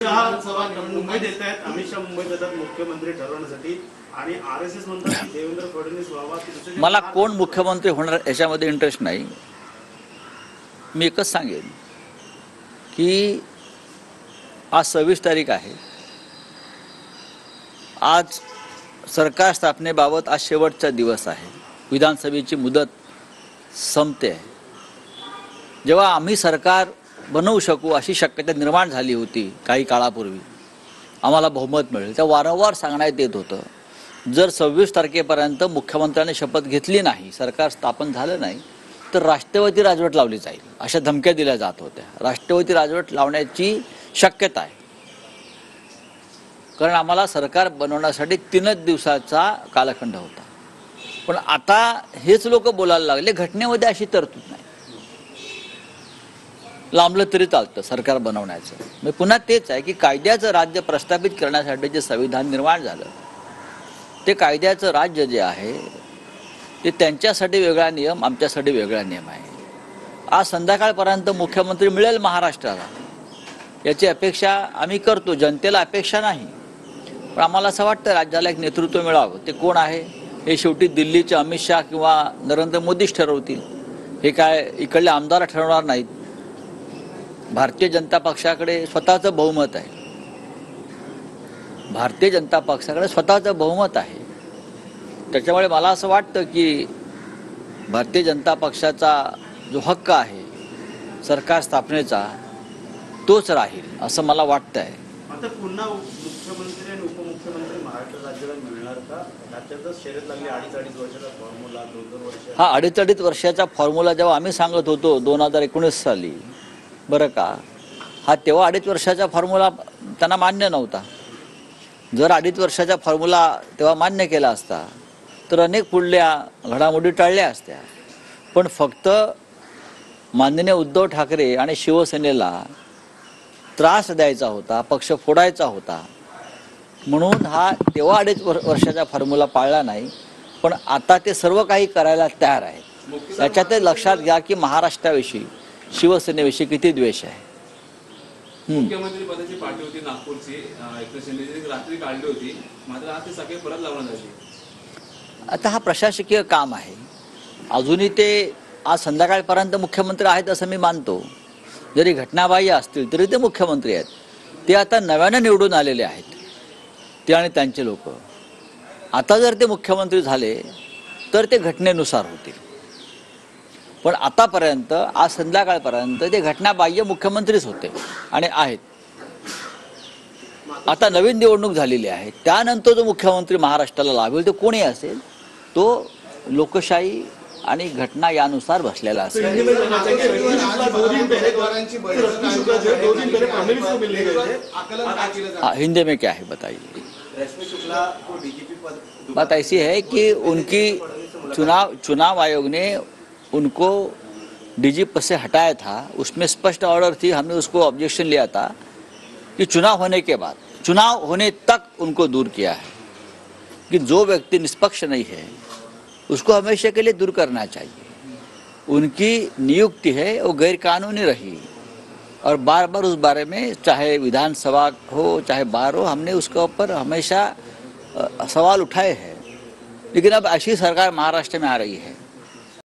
शहा मुंबईत येत आहेत, अमित शहा मुंबईत येतात मुख्यमंत्री ठरवण्यासाठी आणि आरएसएस म्हणतात की देवेंद्र फडणवीस व्हावा। मला कोण मुख्यमंत्री होणार याच्यामध्ये इंटरेस्ट नाही। मी एकच सांगेन की आज 26 तारीख आहे। आज सरकार स्थापनेबाबत आज शेवटचा दिवस आहे। विधानसभेची मुदत संपते आहे। जेव्हा आम्ही सरकार बनवू शकू अशी शक्यता निर्माण झाली होती काही काळापूर्वी, आम्हाला बहुमत मिळेल, त्या वारंवार सांगण्यात येत होतं जर 26 तारखेपर्यंत मुख्यमंत्र्यांनी शपथ घेतली नाही, सरकार स्थापन झालं नाही, तर राष्ट्रपती राजवट लावली जाईल अशा धमक्या दिल्या जात होत्या। राष्ट्रपती राजवट लावण्याची शक्यता आहे, कारण आम्हाला सरकार बनवण्यासाठी 3 दिवसाचा कालखंड होता। पण आता हेच लोक बोलायला लागले घटनेमध्ये अशी तरतूद नाही, लांबलं तरी चालतं सरकार बनवण्याचं। मी पुन्हा तेच आहे की कायद्याचं राज्य प्रस्थापित करण्यासाठी जे संविधान निर्माण झालं, ते कायद्याचं राज्य जे आहे ते त्यांच्यासाठी वेगळा नियम, आमच्यासाठी वेगळा नियम आहे। आज संध्याकाळपर्यंत मुख्यमंत्री मिळेल महाराष्ट्राला याची अपेक्षा आम्ही करतो, जनतेला अपेक्षा नाही। पण आम्हाला असं वाटतं राज्याला एक नेतृत्व मिळावं। ते कोण आहे हे शेवटी दिल्लीचे अमित शहा किंवा नरेंद्र मोदीच ठरवतील, हे काय इकडले आमदार ठरवणार नाहीत। भारतीय जनता पक्षाकडे स्वतःचं बहुमत आहे, भारतीय जनता पक्षाकडे स्वतःचं बहुमत आहे। त्याच्यामुळे मला असं वाटतं की भारतीय जनता पक्षाचा जो हक्क आहे सरकार स्थापनेचा तोच राहील असं मला वाटतं आहे। आता पुन्हा मुख्यमंत्री आणि उपमुख्यमंत्री महाराष्ट्र राज्याला मिळणार का? राज्यातच शर्यत लागली 2.5 वर्षाचा फॉर्म्युला, 2 वर्ष। हा 2.5 वर्षाचा फॉर्म्युला जेव्हा आम्ही सांगत होतो 2019 साली, बरं का, हा तेव्हा 2.5 वर्षाचा फॉर्म्युला त्यांना मान्य नव्हता। जर 2.5 वर्षाचा फॉर्म्युला तेव्हा मान्य केला असता तर अनेक पुढल्या घडामोडी टाळल्या असत्या। पण फक्त माननीय उद्धव ठाकरे आणि शिवसेनेला त्रास द्यायचा होता, पक्ष फोडायचा होता, म्हणून हा तेव्हा 2.5 वर्षाचा फॉर्म्युला पाळला नाही। पण आता ते सर्व काही करायला तयार आहेत। याच्यात लक्षात घ्या की महाराष्ट्राविषयी, शिवसेनेविषयी किती द्वेष आहे। मुख्यमंत्री पदाची पार्टी होती नागपूरची, एकनाथ शिंदे रात्री काढली होती, मात्र आज ते सगळे परत लावण्यात आले। आता हा प्रशासकीय काम आहे। अजूनही ते आज संध्याकाळपर्यंत मुख्यमंत्री आहेत असं मी मानतो। जरी घटनाबाह्य असतील तरी ते मुख्यमंत्री आहेत। ते आता नव्याने निवडून आलेले आहेत, ते आणि त्यांचे लोक। आता जर ते मुख्यमंत्री झाले तर ते घटनेनुसार होतील, पण आतापर्यंत आज संध्याकाळपर्यंत ते घटनाबाह्य मुख्यमंत्रीच होते आणि आहेत। आता नवीन निवडणूक झालेली आहे, त्यानंतर जो मुख्यमंत्री महाराष्ट्राला लाभेल तो कोणी असेल तो लोकशाही आणि घटना यानुसार बसलेला असेल। हिंदी में क्या है बताइए? बात ऐसी है कि उनकी चुनाव आयोग ने उनको डीजी पद से हटाया था। उसमें स्पष्ट ऑर्डर थी, हमने उसको ऑब्जेक्शन लिया था कि चुनाव होने के बाद, चुनाव होने तक उनको दूर किया है कि जो व्यक्ति निष्पक्ष नहीं है उसको हमेशा के लिए दूर करना चाहिए। उनकी नियुक्ति है वो गैरकानूनी रही और बार बार उस बारे में, चाहे विधानसभा हो चाहे बार हो, हमने उसके ऊपर हमेशा सवाल उठाए हैं। लेकिन अब ऐसी सरकार महाराष्ट्र में आ रही है